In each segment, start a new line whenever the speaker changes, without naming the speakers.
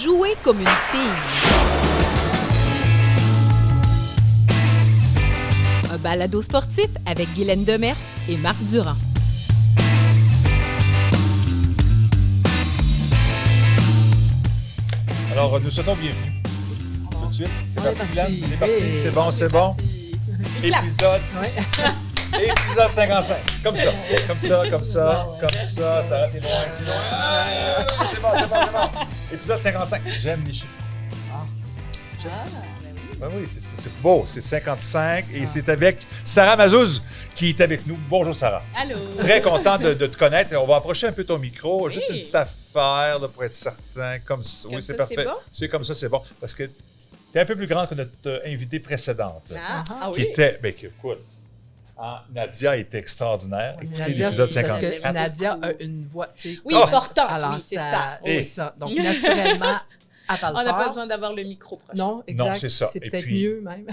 Jouer comme une fille. Un balado sportif avec Guylaine Demers et Marc Durand.
Alors, nous souhaitons bienvenue. Tout de suite. C'est parti, Guylaine? On est parti.
Oui,
C'est bon, c'est bon. Épisode. Épisode 55. Comme ça. Ça arrête les loin. C'est bon. Épisode 55. J'aime les chiffres. Ben oui, c'est beau. C'est 55 et c'est avec Sarah Mazouz qui est avec nous. Bonjour, Sarah.
Allô.
Très content de te connaître. On va approcher un peu ton micro.
Oui.
Juste une petite affaire là, pour être certain. Comme ça. Oui, c'est parfait.
C'est bon?
C'est comme ça, c'est bon. Parce que tu es un peu plus grande que notre invitée précédente. Qui
Oui.
était. Ben, écoute. Nadia était extraordinaire. Écoutez
Nadia,
l'épisode
parce
54.
que Nadia a une voix, tu sais.
Oui,
Oh.
importante,
Alors,
oui, c'est ça.
C'est ça. Donc, naturellement, elle parle
On n'a pas
fort.
besoin d'avoir le micro proche.
Non, exact.
Non, c'est ça.
C'est
Et
peut-être
puis-
mieux, même.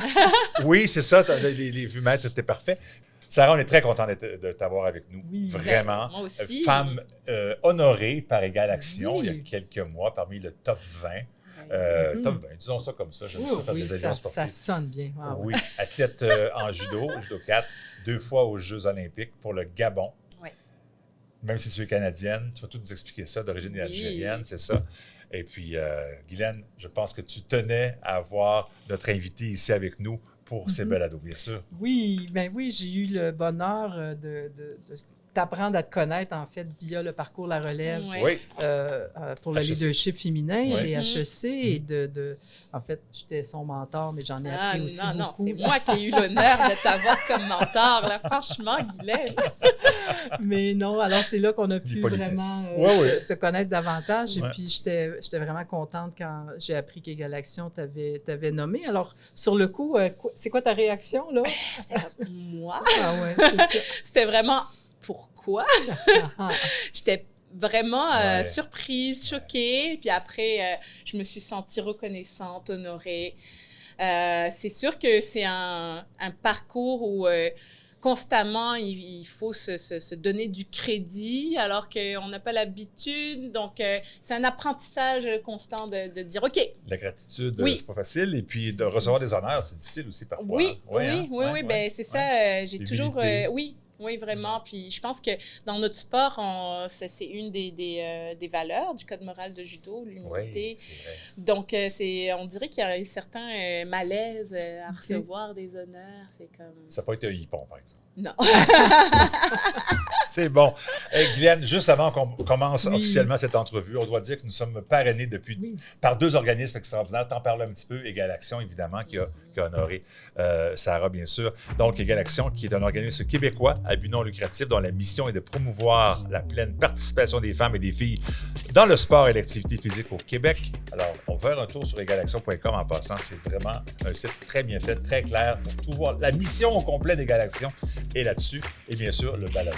Oui, c'est ça. Les vumètres étaient parfaits. Sarah, on est très content de t'avoir avec nous.
Oui.
Vraiment.
Moi aussi.
Femme honorée par Égal Action
Oui.
il y a quelques mois, parmi le top 20. Top 20, disons ça comme ça. Je
Oui,
sais faire
oui,
des
ça,
alliances sportives.
ça sonne bien. Ah,
Oui, athlète en judo 4, 2 fois aux Jeux olympiques pour le Gabon.
Oui.
Même si tu es canadienne, tu vas tout nous expliquer ça, d'origine
Oui.
algérienne, c'est ça. Et puis, Guylaine, je pense que tu tenais à avoir notre invité ici avec nous pour ces balados, bien sûr.
Oui, ben oui, j'ai eu le bonheur de t'apprendre à te connaître, en fait, via le parcours La Relève
Oui.
Oui,
pour le
HEC.
leadership féminin,
Oui.
les HEC. Et en fait, j'étais son mentor, mais j'en ai appris aussi
non,
beaucoup.
c'est moi qui ai eu l'honneur de t'avoir comme mentor, là, franchement, Guylaine.
Mais non, alors c'est là qu'on a pu
L'hypolitesse.
vraiment
Ouais.
se connaître davantage.
Ouais.
Et puis, j'étais vraiment contente quand j'ai appris qu'Égal Action t'avait nommé. Alors, sur le coup, c'est quoi ta réaction, là?
Moi,
Ah ouais, c'est ça.
c'était vraiment pourquoi?
Ah,
J'étais vraiment
Ouais.
surprise, choquée. Puis après, je me suis sentie reconnaissante, honorée. C'est sûr que c'est un parcours où constamment, il faut se donner du crédit alors qu'on n'a pas l'habitude. Donc, c'est un apprentissage constant de dire, OK,
la gratitude,
Oui.
c'est pas facile. Et puis, de recevoir des honneurs, c'est difficile aussi parfois.
oui,
hein? Ouais, hein? Ouais,
ben c'est ça. J'ai toujours,
L'humilité.
oui, vraiment. Puis je pense que dans notre sport, c'est une des valeurs du code moral de judo, l'humilité.
Oui, c'est vrai.
Donc, on dirait qu'il y a un certain malaise à recevoir des honneurs. C'est comme...
Ça n'a pas été un hippon, par exemple.
Non.
C'est bon. Hey, Guylaine, juste avant qu'on commence
Oui.
officiellement cette entrevue, on doit dire que nous sommes parrainés
Oui.
par 2 organismes extraordinaires. T'en parles un petit peu. Égal Action, évidemment, qui a honoré Sarah, bien sûr. Donc, Égal Action, qui est un organisme québécois à but non lucratif dont la mission est de promouvoir la pleine participation des femmes et des filles dans le sport et l'activité physique au Québec. Alors, on va faire un tour sur égalaction.com en passant. C'est vraiment un site très bien fait, très clair pour tout voir. La mission au complet d'Égal Action est là-dessus. Et bien sûr, le balado.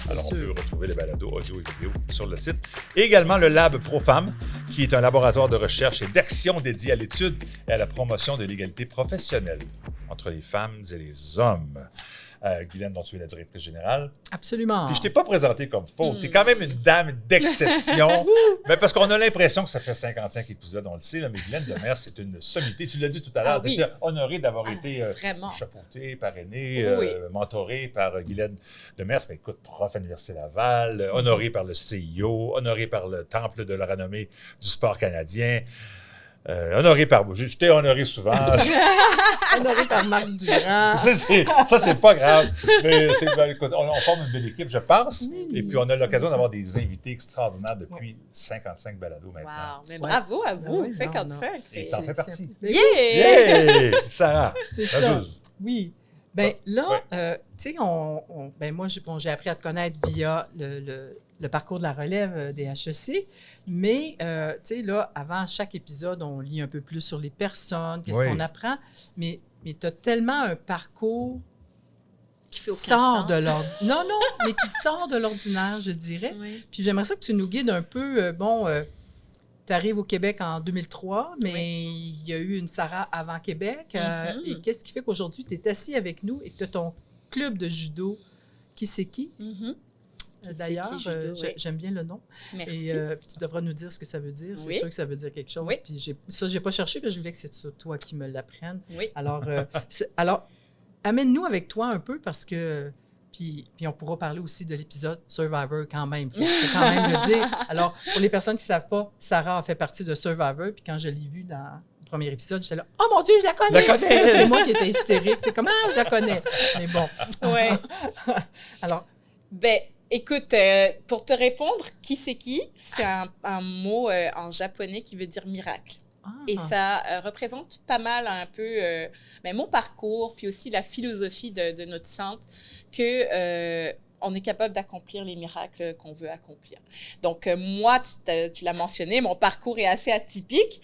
Alors, on
sûr.
peut retrouver le balado audio et vidéo sur le site. Et également le Lab ProFemmes, qui est un laboratoire de recherche et d'action dédié à l'étude et à la promotion de l'égalité professionnelle entre les femmes et les hommes. Guylaine, dont tu es la directrice générale.
Absolument.
Puis je t'ai pas présenté comme faux. Tu es quand même une dame d'exception. Mais parce qu'on a l'impression que ça fait 55 épisodes, on le sait, là, mais Guylaine Demers, c'est une sommité. Tu l'as dit tout à l'heure.
Ah oui.
Tu es honorée d'avoir été
vraiment.
chapeautée, parrainée,
Oui.
mentorée par Guylaine Demers. Mais écoute, prof à l'Université Laval, honorée par le CIO, honorée par le Temple de la renommée du sport canadien. Honoré par vous. Je t'ai honoré souvent.
Honoré par Marc Durand.
Ça, c'est pas grave. Mais écoute, on forme une belle équipe, je pense.
Oui.
Et puis, on a l'occasion d'avoir des invités extraordinaires depuis 55 balados maintenant.
Wow. Mais
Ouais.
bravo à vous,
Ah oui,
55.
Et
C'est...
t'en fais partie.
Mais
Yeah!
Yeah! Sarah!
C'est ça.
Mazouz.
Oui. Ben là,
Ouais.
tu sais, ben moi, j'ai appris à te connaître via le parcours de la relève des HEC, mais tu sais, là, avant chaque épisode, on lit un peu plus sur les personnes, qu'est-ce
Oui.
qu'on apprend, mais tu as tellement un parcours
Qui fait aucun
sort
sens.
de l'ordinaire. Non, mais qui sort de l'ordinaire, je dirais.
Oui.
Puis j'aimerais ça que tu nous guides un peu. Tu arrives au Québec en 2003, mais il y a eu une Sarah avant Québec. Et qu'est-ce qui fait qu'aujourd'hui, tu es assis avec nous et que tu as ton club de judo? Qui c'est qui?
Mhm.
D'ailleurs,
Kiseki Judo, oui.
j'aime bien le nom.
Merci.
Et tu devras nous dire ce que ça veut dire. C'est
Oui.
sûr que ça veut dire quelque chose.
Oui.
Puis j'ai pas cherché, mais je voulais que c'est toi qui me l'apprennes.
Oui.
Alors, alors, amène-nous avec toi un peu parce que... Puis on pourra parler aussi de l'épisode Survivor quand même. Il faut quand même le dire. Alors, pour les personnes qui ne savent pas, Sarah a fait partie de Survivor. Puis quand je l'ai vue dans le premier épisode, j'étais là « Oh mon Dieu, je la connais! » C'est moi qui étais hystérique. C'est comme « Ah, je la connais! » Mais bon.
Ouais.
Alors,
Ben, écoute, pour te répondre, kiseki, c'est un mot en japonais qui veut dire miracle. Et ça représente pas mal un peu ben, mon parcours, puis aussi la philosophie de notre centre, que on est capable d'accomplir les miracles qu'on veut accomplir. Donc, moi, tu l'as mentionné, mon parcours est assez atypique.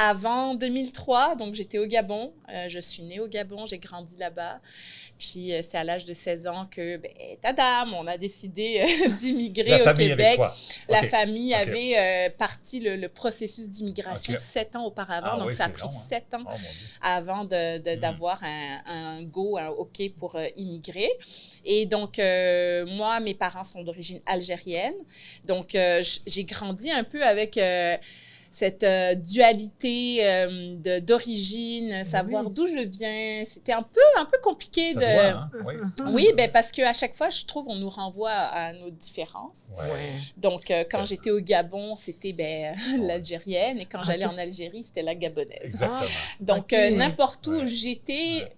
Avant 2003, donc j'étais au Gabon. Je suis née au Gabon, j'ai grandi là-bas. Puis c'est à l'âge de 16 ans que, ben, tadam, on a décidé d'immigrer au Québec.
Quoi?
La famille avait parti le processus d'immigration 7 ans auparavant. Donc ça a pris 7 ans avant d'avoir un go, un OK pour immigrer. Et donc, moi, mes parents sont d'origine algérienne. Donc, j'ai grandi un peu avec... cette dualité d'origine, savoir d'où je viens, c'était un peu compliqué
Ça doit, hein?
Oui, ben parce qu'à chaque fois, je trouve, on nous renvoie à nos différences.
Ouais.
Donc, quand j'étais au Gabon, c'était l'algérienne, et quand j'allais en Algérie, c'était la gabonaise.
Exactement.
Donc, n'importe où j'étais,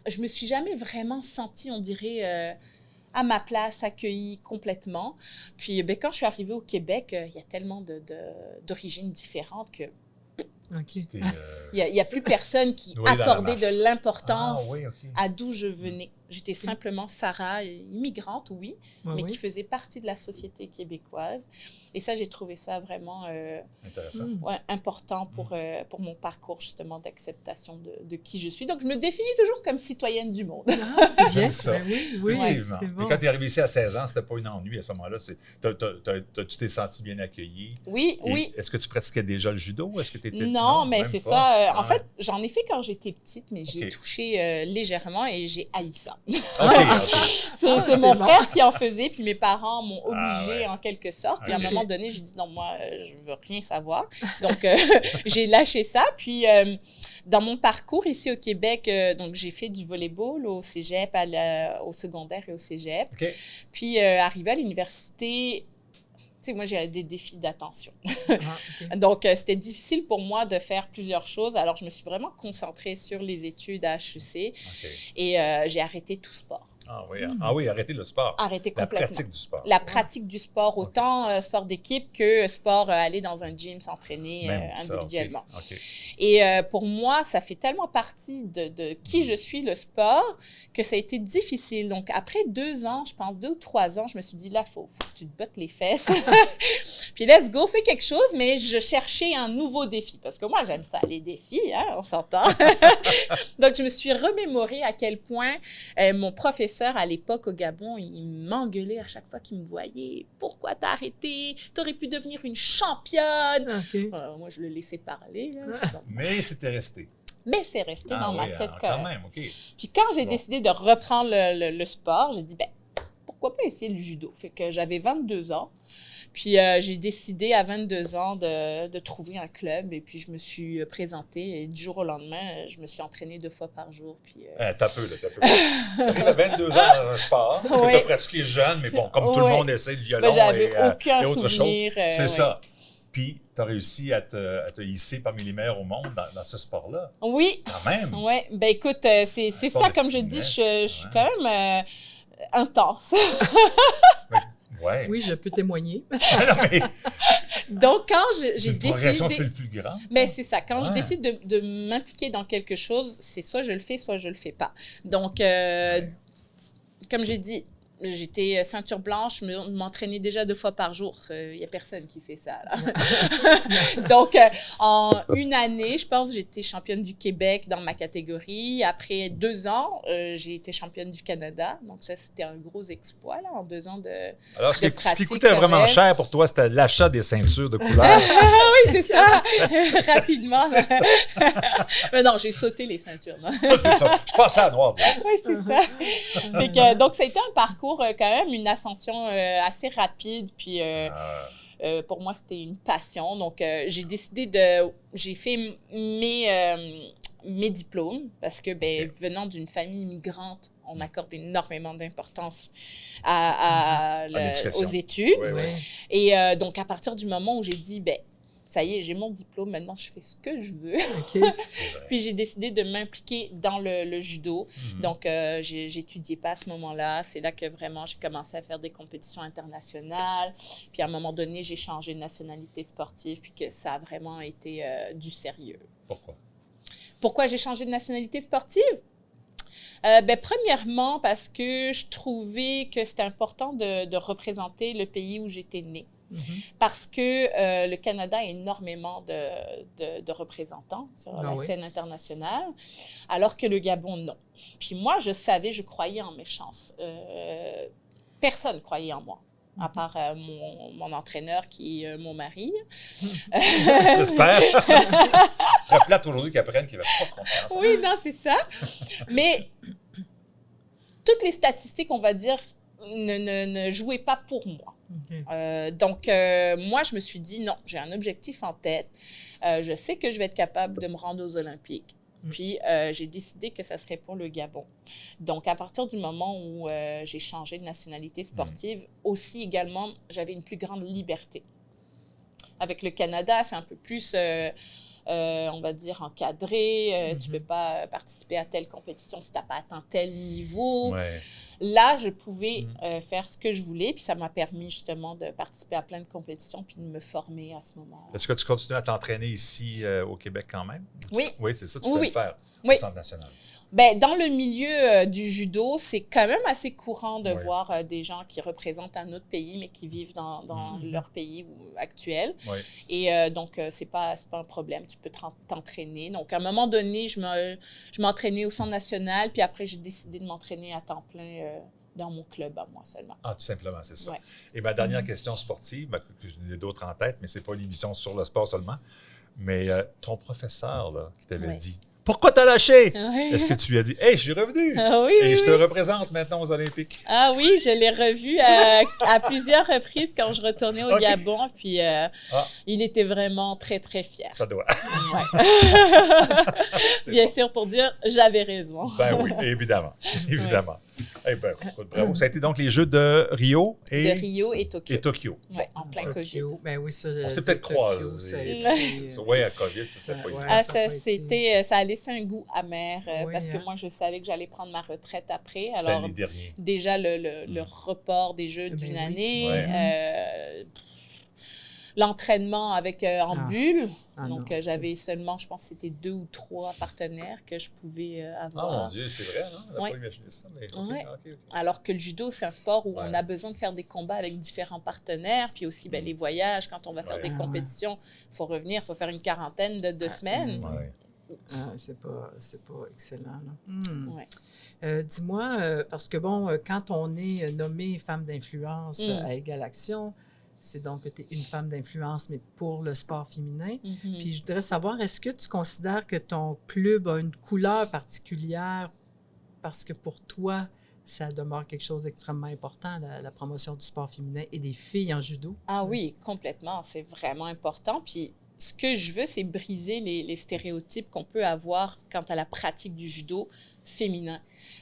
je me suis jamais vraiment sentie, on dirait... à ma place, accueillie complètement. Puis, ben, quand je suis arrivée au Québec, il y a tellement d'origines différentes que il n'y a plus personne qui accordait de l'importance à d'où je venais. J'étais simplement Sarah, immigrante, mais qui faisait partie de la société québécoise. Et ça, j'ai trouvé ça vraiment
intéressant.
important pour mon parcours, justement, d'acceptation de qui je suis. Donc, je me définis toujours comme citoyenne du monde.
Ah, c'est bien
ça.
Oui,
effectivement.
c'est bon.
Et quand tu es arrivé ici à 16 ans, c'était pas un ennui à ce moment-là. Tu t'es senti bien accueillie?
Oui, oui.
Est-ce que tu pratiquais déjà le judo? Est-ce que tu étais...
Non, mais c'est ça. En fait, j'en ai fait quand j'étais petite, mais j'ai touché légèrement et j'ai haï ça. C'est mon frère qui en faisait, puis mes parents m'ont obligée en quelque sorte. Puis à un moment donné, j'ai dit non, moi, je veux rien savoir. Donc, j'ai lâché ça. Puis, dans mon parcours ici au Québec, donc j'ai fait du volleyball au cégep, au secondaire et au cégep. Puis, arrivé à l'université, tu sais, moi, j'ai des défis d'attention. Donc, c'était difficile pour moi de faire plusieurs choses. Alors, je me suis vraiment concentrée sur les études à HEC et j'ai arrêté tout sport.
Ah oui, arrêter le sport.
Arrêter complètement.
La pratique du sport.
La pratique du sport, autant sport d'équipe que sport aller dans un gym, s'entraîner individuellement. Et pour moi, ça fait tellement partie de qui je suis, le sport, que ça a été difficile. Donc, après 2 ans, je pense 2 ou 3 ans, je me suis dit, là, faut que tu te bottes les fesses. Puis, let's go, fais quelque chose. Mais je cherchais un nouveau défi. Parce que moi, j'aime ça, les défis, hein, on s'entend. Donc, je me suis remémoré à quel point mon professeur à l'époque au Gabon, il m'engueulait à chaque fois qu'il me voyait. Pourquoi t'as arrêté? T'aurais pu devenir une championne. Moi, je le laissais parler. Là.
Mais c'était resté.
Mais c'est resté dans ma tête.
Quand même,
Puis quand j'ai décidé de reprendre le sport, j'ai dit, pourquoi pas essayer le judo? Fait que j'avais 22 ans. Puis j'ai décidé à 22 ans de trouver un club et puis je me suis présentée et du jour au lendemain, je me suis entraînée 2 fois par jour. Puis
t'as peu. Tu arrives à 22 ans dans un sport, tu as pratiqué jeune, mais bon, comme tout le monde essaie le violon
j'avais aucun
souvenir. C'est ça. Puis tu as réussi à te hisser parmi les meilleurs au monde dans ce sport-là.
Oui.
Quand même.
Oui. Ben écoute, c'est ça, comme je dis, je suis quand même intense.
Oui, je peux témoigner.
Donc, quand j'ai décidé...
Une progression fulgurante.
Mais c'est ça. Quand je décide de m'impliquer dans quelque chose, c'est soit je le fais, soit je le fais pas. Donc, comme j'ai dit, j'étais ceinture blanche, je m'entraînais déjà 2 fois par jour. Il n'y a personne qui fait ça, là. Donc, en 1 année, je pense, j'étais championne du Québec dans ma catégorie. Après 2 ans, j'ai été championne du Canada. Donc, ça, c'était un gros exploit, là, en 2 ans de
Alors, ce qui coûtait vraiment cher pour toi, c'était l'achat des ceintures de couleur.
Oui, c'est ça. Rapidement. Mais non, j'ai sauté les ceintures.
C'est ça. Je passais à noir.
Oui, c'est ça. Donc, ça a été un parcours parcours, quand même, une ascension assez rapide. Puis pour moi, c'était une passion. Donc, j'ai fait mes diplômes parce que, venant d'une famille immigrante, on accorde énormément d'importance aux études.
Ouais, ouais.
Et donc, à partir du moment où j'ai dit, ça y est, j'ai mon diplôme, maintenant je fais ce que je veux. Puis j'ai décidé de m'impliquer dans le judo. Donc, j'étudiais pas à ce moment-là. C'est là que vraiment j'ai commencé à faire des compétitions internationales. Puis à un moment donné, j'ai changé de nationalité sportive, puis que ça a vraiment été du sérieux. Pourquoi j'ai changé de nationalité sportive? Premièrement, parce que je trouvais que c'était important de représenter le pays où j'étais née. Parce que le Canada a énormément de représentants sur la scène internationale, alors que le Gabon, non. Puis moi, je croyais en mes chances. Personne ne croyait en moi, à part mon entraîneur qui est mon mari.
J'espère. Ce serait plate aujourd'hui qu'ils apprennent qu'il n'y avait pas confiance.
Oui, non, c'est ça. Mais toutes les statistiques, on va dire, ne jouaient pas pour moi. Donc, moi, je me suis dit, non, j'ai un objectif en tête. Je sais que je vais être capable de me rendre aux Olympiques. Puis, j'ai décidé que ça serait pour le Gabon. Donc, à partir du moment où j'ai changé de nationalité sportive, aussi également, j'avais une plus grande liberté. Avec le Canada, c'est un peu plus, on va dire, encadré. Tu ne peux pas participer à telle compétition si tu n'as pas atteint tel niveau. Là, je pouvais faire ce que je voulais, puis ça m'a permis justement de participer à plein de compétitions puis de me former à ce moment-là.
Est-ce que tu continues à t'entraîner ici au Québec quand même?
Oui.
Oui, c'est ça, tu peux le faire au Centre national.
Dans le milieu du judo, c'est quand même assez courant de voir des gens qui représentent un autre pays, mais qui vivent dans leur pays actuel. Et donc, c'est pas un problème. Tu peux t'entraîner. Donc, à un moment donné, je m'entraînais au Centre national, puis après, j'ai décidé de m'entraîner à temps plein dans mon club à moi seulement.
Ah, tout simplement, c'est ça. Et ma dernière question sportive, j'en ai d'autres en tête, mais ce n'est pas une émission sur le sport seulement, mais ton professeur là, qui t'avait dit « Pourquoi t'as lâché? » Est-ce que tu lui as dit « Hey, je suis revenu et je te représente maintenant aux Olympiques. »
Ah oui, je l'ai revu à plusieurs reprises quand je retournais au Gabon, puis il était vraiment très, très fier.
Ça doit.
Bien sûr, pour dire « J'avais raison ».
Ben oui, évidemment. Évidemment. Eh ben, bravo. Ça a été donc les Jeux de Rio et...
De Rio et Tokyo. Oui, en plein
Tokyo.
COVID.
Ben oui, ça,
on s'est peut-être croisés. Oui, à COVID, ça, c'était pas
ça a laissé un goût amer parce que moi, je savais que j'allais prendre ma retraite après. Alors,
l'année dernière.
Déjà, le report des Jeux d'une année, l'entraînement avec en bulle. Donc, j'avais seulement, je pense, c'était 2 ou 3 partenaires que je pouvais avoir.
Ah, mon Dieu, c'est vrai, non? On n'a pas imaginé ça. Mais
Alors que le judo, c'est un sport où on a besoin de faire des combats avec différents partenaires, puis aussi les voyages. Quand on va faire des compétitions, il faut revenir, il faut faire une quarantaine de 2 semaines.
C'est pas excellent. Dis-moi, parce que quand on est nommé femme d'influence à Égale Action, c'est donc que tu es une femme d'influence, mais pour le sport féminin. Puis je voudrais savoir, est-ce que tu considères que ton club a une couleur particulière parce que pour toi, ça demeure quelque chose d'extrêmement important, la promotion du sport féminin et des filles en judo?
Ah oui, complètement. C'est vraiment important. Puis ce que je veux, c'est briser les stéréotypes qu'on peut avoir quant à la pratique du judo féminin.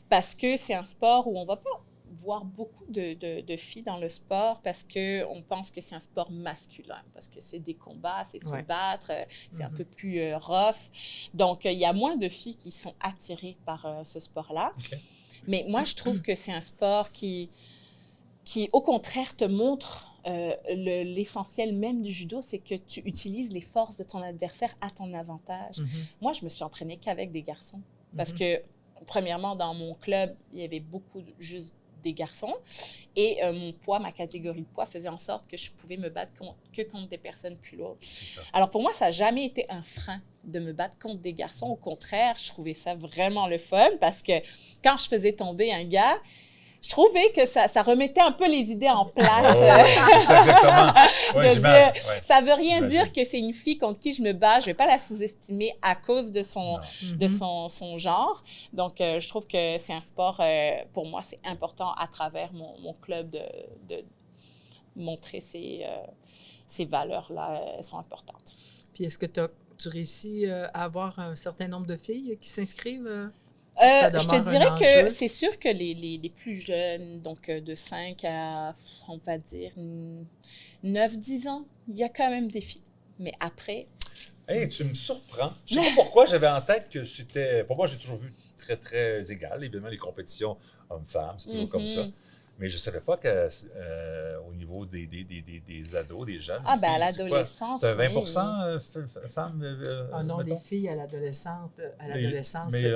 Parce que c'est un sport où on ne va pas voir beaucoup de filles dans le sport parce qu'on pense que c'est un sport masculin, parce que c'est des combats, c'est se battre, c'est un peu plus rough. Donc, il y a moins de filles qui sont attirées par ce sport-là. Mais moi, je trouve que c'est un sport qui, au contraire, te montre l'essentiel même du judo, c'est que tu utilises les forces de ton adversaire à ton avantage. Moi, je me suis entraînée qu'avec des garçons parce que, premièrement, dans mon club, il y avait beaucoup juste des garçons et mon poids, ma catégorie de poids faisait en sorte que je pouvais me battre que contre des personnes plus lourdes. Alors pour moi, ça n'a jamais été un frein de me battre contre des garçons. Au contraire, je trouvais ça vraiment le fun parce que quand je faisais tomber un gars, je trouvais que ça remettait un peu les idées en place.
C'est ça, exactement. Ouais,
De
j'imagine.
dire,
Ouais.
ça veut rien
J'imagine.
dire que c'est une fille contre qui je me bats. Je vais pas la sous-estimer à cause de son,
Non.
de son genre. Donc, je trouve que c'est un sport, pour moi, c'est important à travers mon club de montrer ces valeurs-là, elles sont importantes.
Puis est-ce que tu réussis à avoir un certain nombre de filles qui s'inscrivent?
Je te
demeure un
dirais
enjeu.
que c'est sûr que les plus jeunes, donc de 5 à, on va dire, 9-10 ans, il y a quand même des filles. Mais après,
Hey, tu me surprends. Je sais pas pourquoi j'avais en tête que c'était... Pour moi, j'ai toujours vu très, très égal. Évidemment, les compétitions hommes-femmes, c'est toujours comme ça. Mais je ne savais pas qu'au niveau des ados, des jeunes...
ah
des
ben à
filles,
l'adolescence,
c'est quoi?
oui.
C'est 20% femmes?
Ah non,
mettons?
les filles à l'adolescence,
mais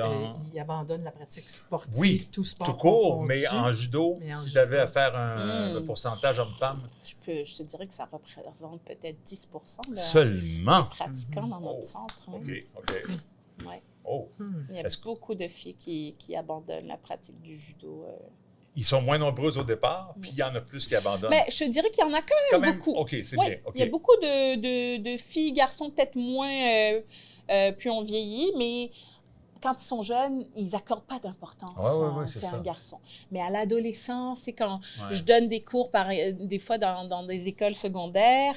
ils abandonnent la pratique sportive,
Oui,
tout sport
tout court,
confondu.
mais en judo,
Mais en
si
judo.
tu avais à faire un
Mm.
pourcentage homme-femme,
Je te dirais que ça représente peut-être 10% de
seulement.
pratiquants dans notre
Oh,
centre.
OK,
Oui.
OK.
Ouais.
Oh,
Il y a
Est-ce que-
beaucoup de filles qui abandonnent la pratique du judo.
ils sont moins nombreux au départ, puis il y en a plus qui abandonnent.
Mais je te dirais qu'il y en a quand même beaucoup.
OK, c'est
Oui,
bien. OK.
il y a beaucoup de filles, garçons, peut-être moins, plus on vieillit, mais quand ils sont jeunes, ils n'accordent pas d'importance
Ouais,
à
c'est
c'est
ça.
un garçon. Mais à l'adolescence, c'est quand
Ouais.
je donne des cours, des fois dans des écoles secondaires,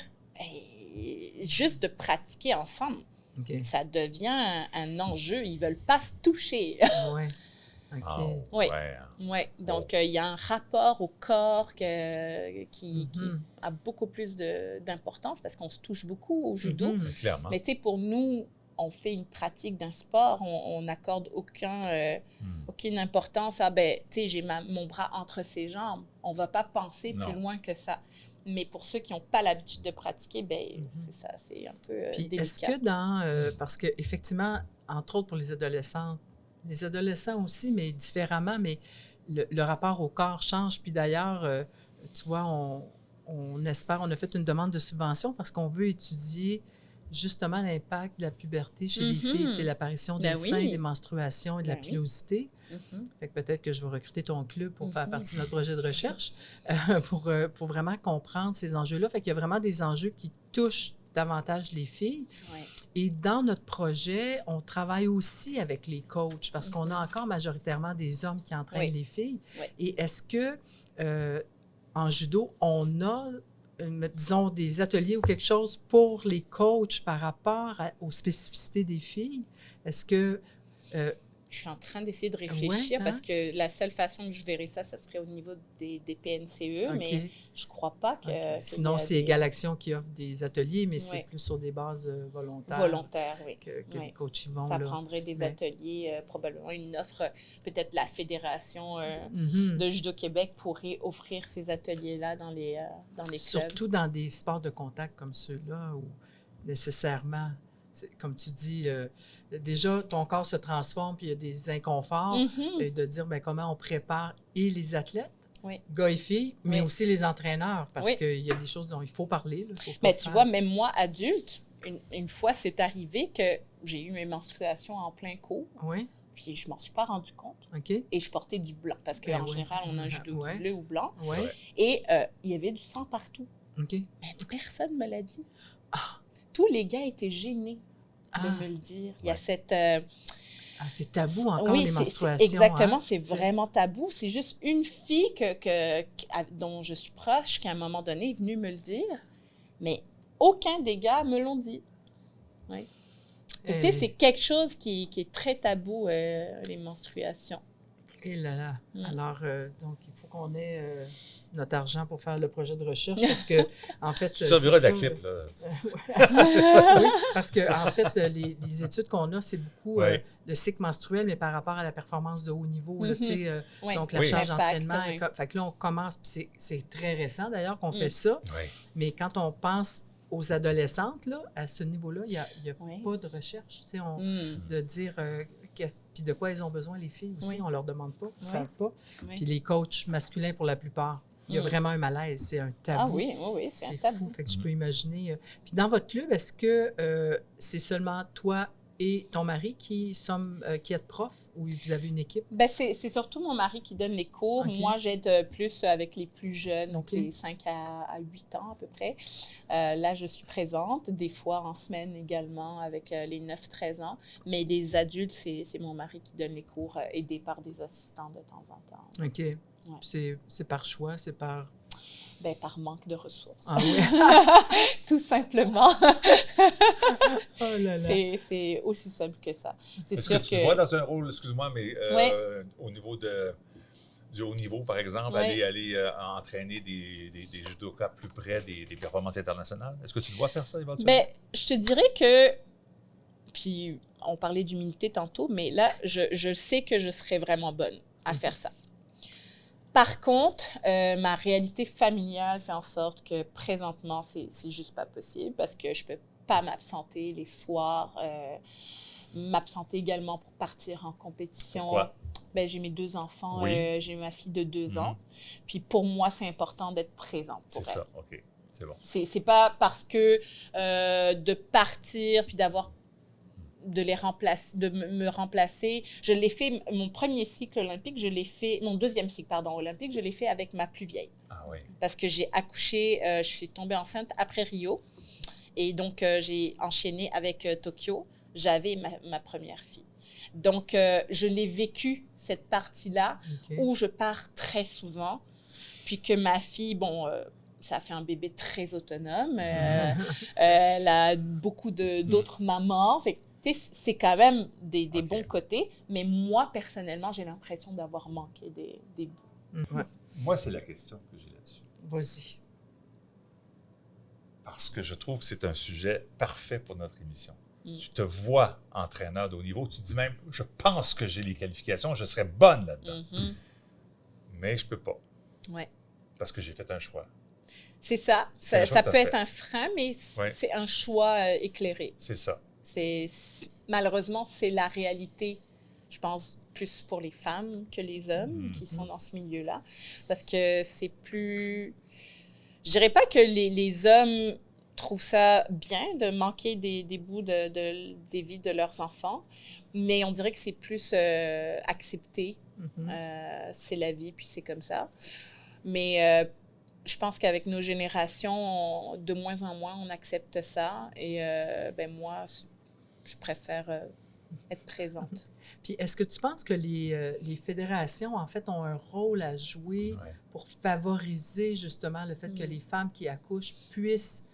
et juste de pratiquer ensemble,
OK.
ça devient un enjeu. Ils ne veulent pas se toucher.
Ouais. OK.
Ah,
Oui.
ouais.
Ouais, donc il y a un rapport au corps qui
Mhm.
a beaucoup plus d'importance parce qu'on se touche beaucoup au judo.
Mhm.
Clairement.
Mais tu sais, pour nous, on fait une pratique d'un sport, on n'accorde aucune importance à, ben, tu sais, j'ai mon bras entre ses jambes. On ne va pas penser
Non.
plus loin que ça. Mais pour ceux qui n'ont pas l'habitude de pratiquer, ben,
Mhm.
c'est ça, c'est un peu
Puis
délicat.
est-ce que parce que effectivement, entre autres pour les adolescents aussi, mais différemment, mais le rapport au corps change. Puis d'ailleurs, tu vois, on espère, on a fait une demande de subvention parce qu'on veut étudier justement l'impact de la puberté chez les
Mhm.
filles, tu sais, l'apparition des
Ben
seins,
oui.
des menstruations et de la
Ben oui.
pilosité.
Mhm.
Fait que peut-être que je vais recruter ton club pour faire
Mhm.
partie de notre projet de recherche pour vraiment comprendre ces enjeux-là. Fait qu'il y a vraiment des enjeux qui touchent davantage les filles.
Ouais.
Et dans notre projet, on travaille aussi avec les coachs parce qu'on a encore majoritairement des hommes qui entraînent
Oui.
les filles.
Oui.
Et est-ce que en judo, on a, disons, des ateliers ou quelque chose pour les coachs par rapport aux spécificités des filles? Est-ce que...
Je suis en train d'essayer de réfléchir
Ouais, hein?
parce que la seule façon que je verrais ça, ça serait au niveau des PNCE,
OK.
mais je crois pas que...
OK.
qu'il y
Sinon,
a
c'est
des
Égal Action qui offre des ateliers, mais c'est
Ouais.
plus sur des bases volontaires
volontaires, oui.
que
Ouais.
les coachs y vont.
Ça
là.
prendrait des
Mais-
ateliers, probablement une offre, peut-être la Fédération
Mhm.
de Judo Québec pourrait offrir ces ateliers-là dans les clubs.
Surtout dans des sports de contact comme ceux-là, où nécessairement, comme tu dis, déjà, ton corps se transforme, puis il y a des inconforts,
Mhm.
et de dire ben, comment on prépare et les athlètes,
Oui.
gars et filles, mais
Oui.
aussi les entraîneurs, parce
Oui.
qu'il y a des choses dont il faut parler. Là, faut pas
Mais tu
faire-
vois, même moi, adulte, une fois, c'est arrivé que j'ai eu mes menstruations en plein cours,
Oui,
puis je m'en suis pas rendu compte.
OK.
Et je portais du blanc, parce
Ben
qu'en
oui.
général, on a un judo
Ouais.
bleu ou blanc.
Oui,
Ouais.
Et il y avait du sang partout.
OK.
Mais personne ne me l'a dit.
Ah.
Tous les gars étaient gênés de
Ah,
me le dire. Il y a
Ouais.
cette...
c'est tabou encore,
oui,
les
c'est
menstruations.
exactement,
hein?
c'est vraiment tabou. C'est juste une fille dont je suis proche qui, à un moment donné, est venue me le dire, mais aucun des gars me l'ont dit. Oui. Tu sais, c'est quelque chose qui est très tabou, les menstruations.
Et là là.
Mm.
Alors, donc, il faut qu'on ait notre argent pour faire le projet de recherche parce que, en fait.
Tu serviras de
c'est
la
ça,
clip, là.
Oui, parce que en fait, les études qu'on a, c'est beaucoup
Ouais.
le cycle menstruel, mais par rapport à la performance de haut niveau. Là, tu sais,
Oui.
donc, la
Oui.
charge
L'impact,
d'entraînement.
oui.
Fait que là, on commence, puis c'est très récent d'ailleurs qu'on
Mm.
fait ça,
Ouais.
mais quand on pense aux adolescentes, là, à ce niveau-là, il n'y a
Oui.
pas de recherche. Tu sais,
Mm.
de dire puis de quoi elles ont besoin, les filles aussi,
Oui.
on leur demande pas, ils ne
Oui.
savent pas.
Oui.
Puis les coachs masculins, pour la plupart, il y a
Mm.
vraiment un malaise, c'est un tabou.
Ah oui, oui, oui, c'est un tabou.
Fou. Fait que je peux imaginer. Puis dans votre club, est-ce que c'est seulement toi et ton mari qui est prof ou vous avez une équipe?
Ben, c'est surtout mon mari qui donne les cours.
OK.
Moi, j'aide plus avec les plus jeunes, donc
OK.
les 5 à 8 ans à peu près. Là, je suis présente, des fois en semaine également avec les 9-13 ans. Mais les adultes, c'est mon mari qui donne les cours, aidé par des assistants de temps en temps.
OK. C'est par choix, c'est par...
Ben, par manque de ressources.
Ah oui?
Tout simplement.
Oh là là.
C'est aussi simple que ça. C'est
Est-ce
sûr
que tu te vois dans un rôle, excuse-moi, mais au niveau du haut niveau, par exemple,
Ouais.
aller entraîner des judokas plus près des performances internationales? Est-ce que tu te vois faire ça éventuellement?
Ben, je te dirais que, puis on parlait d'humilité tantôt, mais là, je sais que je serais vraiment bonne à faire ça. Par contre, ma réalité familiale fait en sorte que présentement, c'est juste pas possible parce que je peux pas m'absenter les soirs, m'absenter également pour partir en compétition.
Pourquoi?
Ben, j'ai mes 2 enfants,
Oui.
j'ai ma fille de 2 ans. Puis pour moi, c'est important d'être présente pour
C'est
elle.
ça, OK. C'est bon.
C'est pas parce que de partir puis de les remplacer, de me remplacer. Je l'ai fait, mon premier cycle olympique, mon deuxième cycle, olympique, je l'ai fait avec ma plus vieille.
Ah oui.
Parce que j'ai accouché, je suis tombée enceinte après Rio. Et donc, j'ai enchaîné avec Tokyo. J'avais ma première fille. Donc, je l'ai vécu, cette partie-là,
OK.
où je pars très souvent. Puis que ma fille, ça a fait un bébé très autonome. Elle a beaucoup d'autres mamans. Fait que, tu sais, c'est quand même des
OK.
bons côtés. Mais moi, personnellement, j'ai l'impression d'avoir manqué des bouts.
Ouais.
Moi, c'est la question que j'ai là-dessus.
Vas-y.
Parce que je trouve que c'est un sujet parfait pour notre émission.
Mm.
Tu te vois entraîneur de haut niveau, tu te dis même, je pense que j'ai les qualifications, je serais bonne là-dedans.
Mhm.
Mais je peux pas,
Ouais.
parce que j'ai fait un choix.
C'est ça.
C'est un choix
Ça
que
peut
t'as
être
fait.
un frein, mais
Ouais.
c'est un choix éclairé.
C'est ça.
Malheureusement, c'est la réalité, je pense, plus pour les femmes que les hommes
Mhm.
qui sont dans ce milieu-là. Parce que c'est plus... Je dirais pas que les hommes trouvent ça bien de manquer des bouts des vies de leurs enfants, mais on dirait que c'est plus accepté.
Mhm.
C'est la vie, puis c'est comme ça. Mais je pense qu'avec nos générations, de moins en moins, on accepte ça. Et moi, je préfère être présente.
Puis est-ce que tu penses que les fédérations, en fait, ont un rôle à jouer
Ouais.
pour favoriser justement le fait que
Mm.
les femmes qui accouchent puissent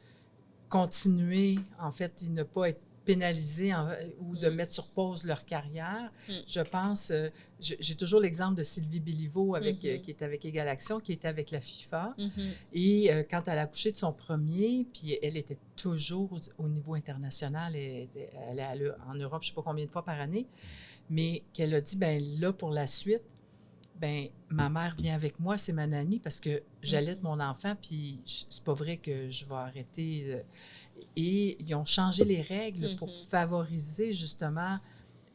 continuer, en fait, et ne pas être pénalisées ou de mettre sur pause leur carrière?
Mm.
Je pense, j'ai toujours l'exemple de Sylvie Béliveau
Mhm.
qui est avec Égal Action, qui était avec la FIFA.
Mhm.
Et quand elle a accouché de son premier, puis elle était toujours au niveau international, elle allait en Europe, je ne sais pas combien de fois par année, mais qu'elle a dit, ben là, pour la suite, ben ma mère vient avec moi, c'est ma nanny, parce que j'allaite mon enfant, puis c'est pas vrai que je vais arrêter. Et ils ont changé les règles pour favoriser justement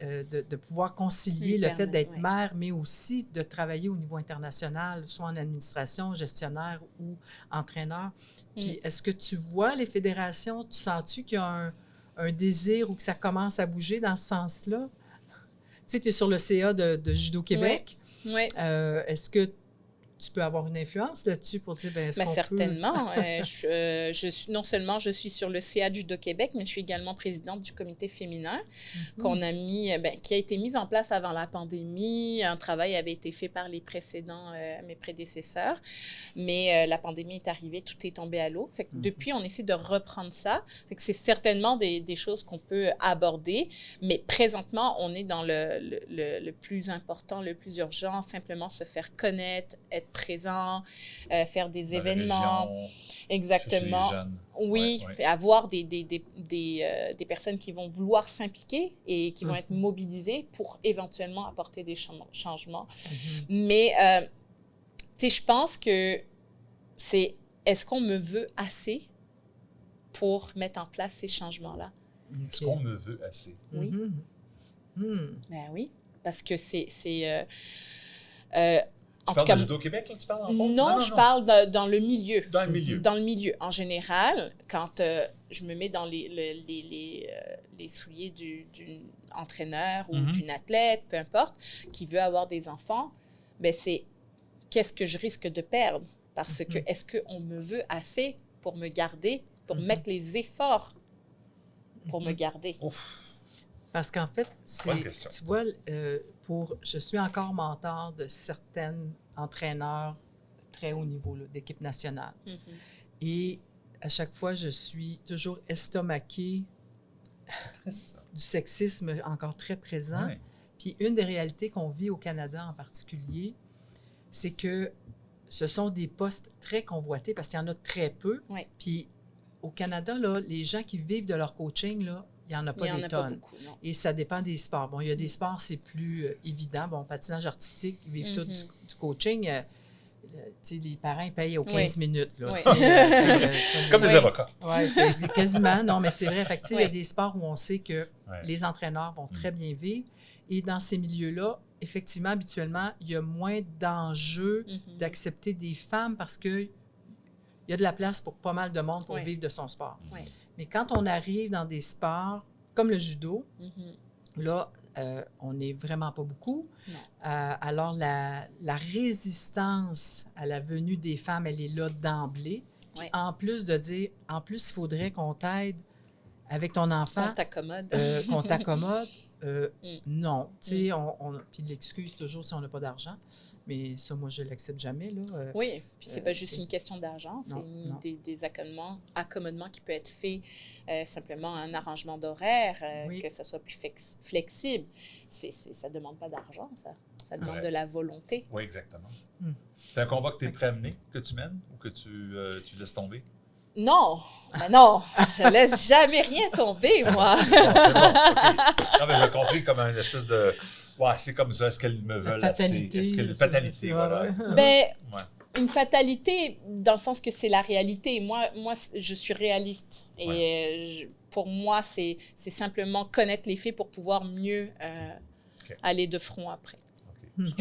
de pouvoir concilier le fait d'être mère, mais aussi de travailler au niveau international, soit en administration, gestionnaire ou entraîneur. Puis est-ce que tu vois les fédérations, tu sens-tu qu'il y a un désir ou que ça commence à bouger dans ce sens-là? Tu sais, tu es sur le CA de Judo Québec.
Oui.
Est-ce que tu peux avoir une influence là-dessus pour dire, ben, est-ce qu'on
certainement. Je suis, non seulement je suis sur le CA de Judo Québec, mais je suis également présidente du comité féminin qu'on a mis, qui a été mis en place avant la pandémie. Un travail avait été fait par les précédents, mes prédécesseurs. Mais la pandémie est arrivée, tout est tombé à l'eau. Fait que depuis, on essaie de reprendre ça. Fait que c'est certainement des choses qu'on peut aborder. Mais présentement, on est dans le plus important, le plus urgent, simplement se faire connaître, être présent, faire des
Dans la
événements.
région,
Exactement.
chercher les jeunes.
Oui,
Ouais, ouais.
puis avoir des personnes qui vont vouloir s'impliquer et qui vont être mobilisées pour éventuellement apporter des changements. Mais, tu sais, je pense que est-ce qu'on me veut assez pour mettre en place ces changements-là?
Est-ce qu'on me veut assez?
Oui.
Mhm.
Ben oui, parce que En
Tu
tout
parles
cas,
de Judo Québec, là, tu parles?
non, je parle dans le milieu.
Dans le milieu.
Dans le milieu. En général, quand je me mets dans les souliers d'un entraîneur ou d'une athlète, peu importe, qui veut avoir des enfants, ben c'est qu'est-ce que je risque de perdre? Parce que est-ce qu'on me veut assez pour me garder, pour mettre les efforts pour me garder?
Ouf.
Parce qu'en fait,
Bonne question.
tu vois, je suis encore mentor de certains entraîneurs très haut niveau là, d'équipe nationale. Et à chaque fois, je suis toujours estomaquée du sexisme encore très présent.
Ouais.
Puis une des réalités qu'on vit au Canada en particulier, c'est que ce sont des postes très convoités parce qu'il y en a très peu.
Ouais.
Puis au Canada, là, les gens qui vivent de leur coaching, là, il n'y en a pas
Il n'y en
des
a pas
tonnes.
beaucoup, non.
Et ça dépend des sports. Bon, il y a des sports, c'est plus évident. Bon, patinage artistique, ils vivent tous du coaching. Tu sais, les parents, ils payent aux 15 minutes. Là,
Oui.
tu sais,
Comme des avocats.
oui, c'est quasiment. Non, mais c'est vrai. Fait que, tu sais, il y a des sports où on sait que
Ouais.
les entraîneurs vont très bien vivre. Et dans ces milieux-là, effectivement, habituellement, il y a moins d'enjeux d'accepter des femmes parce qu'il y a de la place pour pas mal de monde pour vivre de son sport.
Oui.
Mais quand on arrive dans des sports comme le judo, là, on n'est vraiment pas beaucoup. Alors, la résistance à la venue des femmes, elle est là d'emblée. Puis
Ouais.
en plus de dire, en plus, il faudrait qu'on t'aide avec ton enfant,
On t'accommode.
qu'on t'accommode. Non. Tu sais, puis l'excuse toujours si on n'a pas d'argent. Mais ça, moi, je ne l'accepte jamais. Là.
Oui, puis c'est pas juste
c'est-
une question d'argent, c'est
Non.
des accommodements qui peuvent être faits simplement un arrangement d'horaire,
Oui.
que ça soit plus flexible. Ça ne demande pas d'argent, ça. Ça demande
Ouais.
de la volonté.
Oui, exactement.
Hmm.
C'est un combat que tu es prêt à mener, que tu mènes ou que tu laisses tomber?
Non, mais non, je laisse jamais rien tomber, moi.
Bon, c'est bon. OK. Non, mais j'ai compris comme une espèce de. Ouais, c'est comme ça. Est-ce qu'elles me veulent
fatalité,
assez? Est-ce qu'elle
c'est-
fatalité,
ouais,
voilà.
ouais.
Mais
Ouais.
une fatalité, dans le sens que c'est la réalité. Moi, je suis réaliste. Et pour moi, c'est simplement connaître les faits pour pouvoir mieux aller de front après.
Mhm.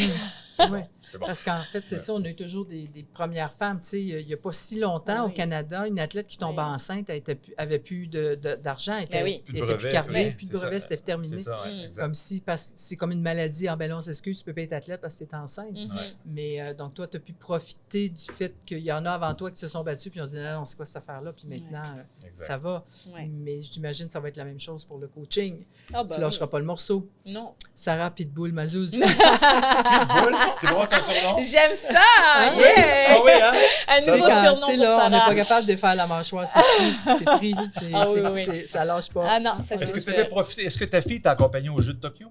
C'est
Ouais.
bon. C'est bon.
Parce qu'en fait, c'est ça, on a eu toujours des premières femmes. Tu sais, il n'y a pas si longtemps
Oui.
au Canada, une athlète qui tombe
Oui.
enceinte avait plus d'argent, était,
Ben oui.
Plus de
était plus
brevet,
carrée,
oui,
plus de
c'est ça.
brevet, c'était terminé.
C'est ça, ouais,
Mm.
exact.
Comme si, parce que c'est comme une maladie, ah ben là, on s'excuse, tu peux pas être athlète parce que tu es enceinte.
Mhm.
Ouais.
Mais donc, toi, tu as pu profiter du fait qu'il y en a avant toi qui se sont battus, puis on se dit, non, c'est quoi cette affaire-là, puis maintenant,
Exact.
ça va.
Ouais.
Mais j'imagine que ça va être la même chose pour le coaching.
Ah, bah
Tu lâcheras pas le morceau.
oui. Non.
Sarah Pitbull Mazouz.
Boule, c'est bon ton surnom?
J'aime ça!
Ah oui?
Yeah!
Ah oui, hein?
Un
Ça
nouveau
va.
surnom
Tu sais,
pour
là, on n'est
Sarah.
pas capable de faire la mâchoire, c'est pris. C'est pris.
Ah oui, oui.
Ça lâche pas.
Ah non, ça
Est-ce que
c'est
tu avais
sûr.
profité? Est-ce que ta fille t'a accompagné aux Jeux de Tokyo?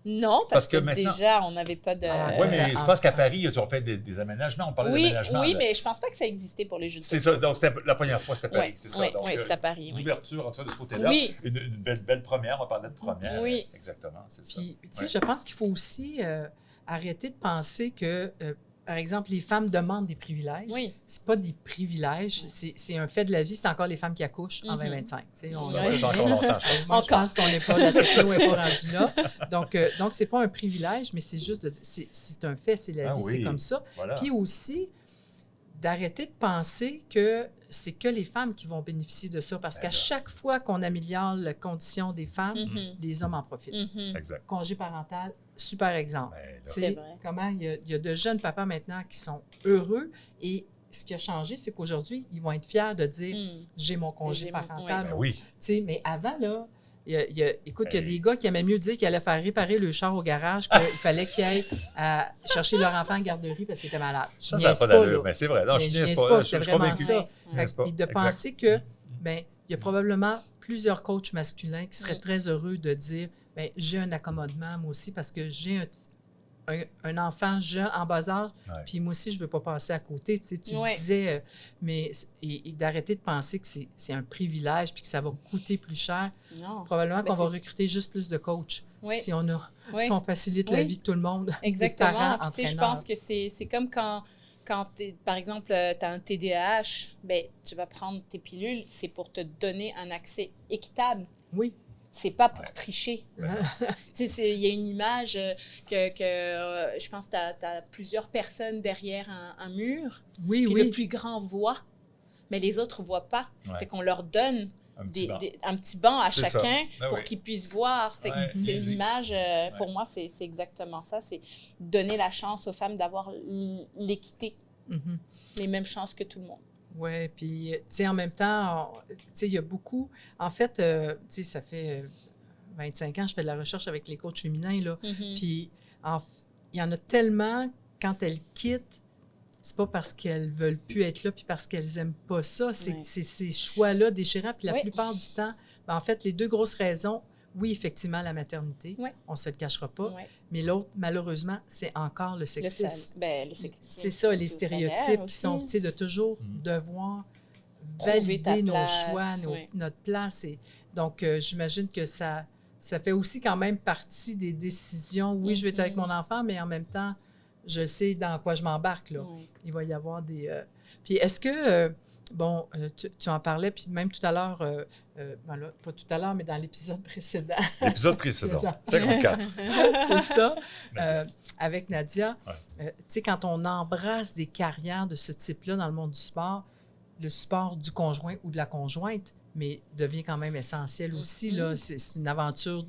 Non,
Parce
parce
que
que
maintenant-
déjà, on n'avait pas de...
Ah,
Oui,
ça,
mais je pense qu'à Paris, ils ont fait des aménagements. On parlait
oui,
d'aménagement.
oui,
là.
mais je pense pas que ça existait pour les Jeux de
C'est
Tokyo.
ça. Donc, c'était la première fois, c'était Paris.
Oui,
C'est ça.
oui,
Donc,
oui, c'est à Paris. Oui.
L'ouverture, en tout cas, de ce côté-là.
Oui.
Une belle première. On parlait de première.
Oui.
Exactement, c'est ça.
Puis, tu sais,
Ouais.
je pense qu'il faut aussi arrêter de penser que, par exemple, les femmes demandent des privilèges.
Oui.
C'est pas des privilèges, c'est un fait de la vie. C'est encore les femmes qui accouchent en
Mhm.
2025. Tu sais, on
Ça va
Ouais.
être encore longtemps, je pense.
Moi, je
Encore.
pense qu'on n'est pas, la techno n'est pas rendue là. Donc, c'est pas un privilège, mais c'est juste de dire, c'est un fait, c'est la
Ah
vie,
oui.
c'est comme ça.
Voilà.
Puis aussi, d'arrêter de penser que c'est que les femmes qui vont bénéficier de ça, parce
Ben
qu'à
là.
chaque fois qu'on améliore la condition des femmes,
Mhm.
les hommes en profitent.
Mhm.
Exact.
Congé parental, super exemple.
Ben, là,
Tu sais,
C'est vrai.
comment il y a de jeunes papas maintenant qui sont heureux et ce qui a changé, c'est qu'aujourd'hui, ils vont être fiers de dire
Mhm.
j'ai mon congé
J'ai mon-
parental.
ben oui.
Tu sais, mais avant, là, écoute, il y a
Hey.
des gars qui aimaient mieux dire qu'ils allaient faire réparer le char au garage qu'il fallait qu'ils aillent à chercher leur enfant en garderie parce qu'il était malade. Je
Ça n'a
niaise
pas
là.
d'allure. Mais c'est vrai. Non,
Mais
je
je
niaise
niaise
pas.
pas,
Je
c'était
suis
vraiment
convaincu.
ça.
Je niaise pas.
Et de
Exact.
penser que, ben, il y a probablement plusieurs coachs masculins qui seraient
Mm.
très heureux de dire, ben, j'ai un accommodement, moi aussi, parce que j'ai un enfant jeune, en bas âge,
Ouais.
puis moi aussi, je ne veux pas passer à côté. Tu sais, tu
Ouais.
disais, et d'arrêter de penser que c'est un privilège puis que ça va coûter plus cher.
Non.
Probablement
Ben,
qu'on va
c'est-
recruter juste plus de coachs
Oui.
si
Oui.
on facilite la
Oui.
vie de tout le monde. des
Exactement.
parents,
Puis, tu sais, je
entraîneurs.
pense que c'est comme quand par exemple, tu as un TDAH, ben, tu vas prendre tes pilules, c'est pour te donner un accès équitable.
Oui,
c'est pas pour tricher.
Ben,
Il y a une image que je pense que tu as plusieurs personnes derrière un mur,
Oui,
puis
oui.
le plus grand voit, mais les autres voient pas.
Ouais.
Fait qu'on leur donne
un petit banc.
un petit banc à
C'est ça.
chacun
Ben
pour
oui.
qu'ils puissent voir. Fait que
Ouais,
c'est
bien dit.
l'image, pour moi, c'est exactement ça. C'est donner la chance aux femmes d'avoir l'équité,
Mhm.
les mêmes chances que tout le monde.
Oui, puis, tu sais, en même temps, tu sais, il y a beaucoup. En fait, tu sais, ça fait 25 ans que je fais de la recherche avec les coachs féminins, là.
Mhm.
Puis, il y en a tellement, quand elles quittent, c'est pas parce qu'elles veulent plus être là, puis parce qu'elles aiment pas ça. C'est
Ouais.
c'est ces choix-là déchirants. Puis la
Oui.
plupart du temps, ben, en fait, les deux grosses raisons, oui, effectivement, la maternité,
Oui.
on se le cachera pas.
Ouais.
Mais l'autre, malheureusement, c'est encore le
Le
sexisme.
le sexisme.
C'est ça, les
le salaire
stéréotypes qui
aussi.
sont, tu sais, de toujours
Mm.
devoir
Prouver ta
valider nos
place,
choix,
ouais.
notre place. Et donc, j'imagine que ça fait aussi quand même partie des décisions. Oui, je vais être avec mon enfant, mais en même temps, je sais dans quoi je m'embarque, là.
Ouais.
Il va y avoir des... Puis est-ce que, bon, tu en parlais, puis même tout à l'heure, ben là, pas tout à l'heure, mais dans l'épisode précédent,
L'épisode précédent,
Dedans.
54.
c'est ça,
Nadia.
avec Nadia,
Ouais.
tu sais, quand on embrasse des carrières de ce type-là dans le monde du sport, le support du conjoint ou de la conjointe, mais devient quand même essentiel aussi, là. C'est une aventure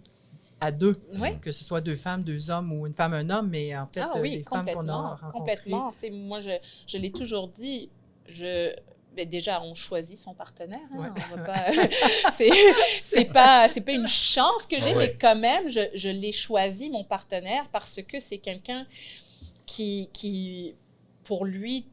à deux,
Oui.
que ce soit deux femmes, deux hommes ou une femme, un homme, mais en fait,
Ah oui,
les femmes qu'on a
complètement.
rencontrées.
Complètement. Tu sais, moi, je l'ai toujours dit. Ben déjà, on choisit son partenaire. Hein,
Ouais.
on va pas, c'est pas une chance que j'ai,
Ouais.
mais quand même, je l'ai choisi, mon partenaire, parce que c'est quelqu'un qui, pour lui,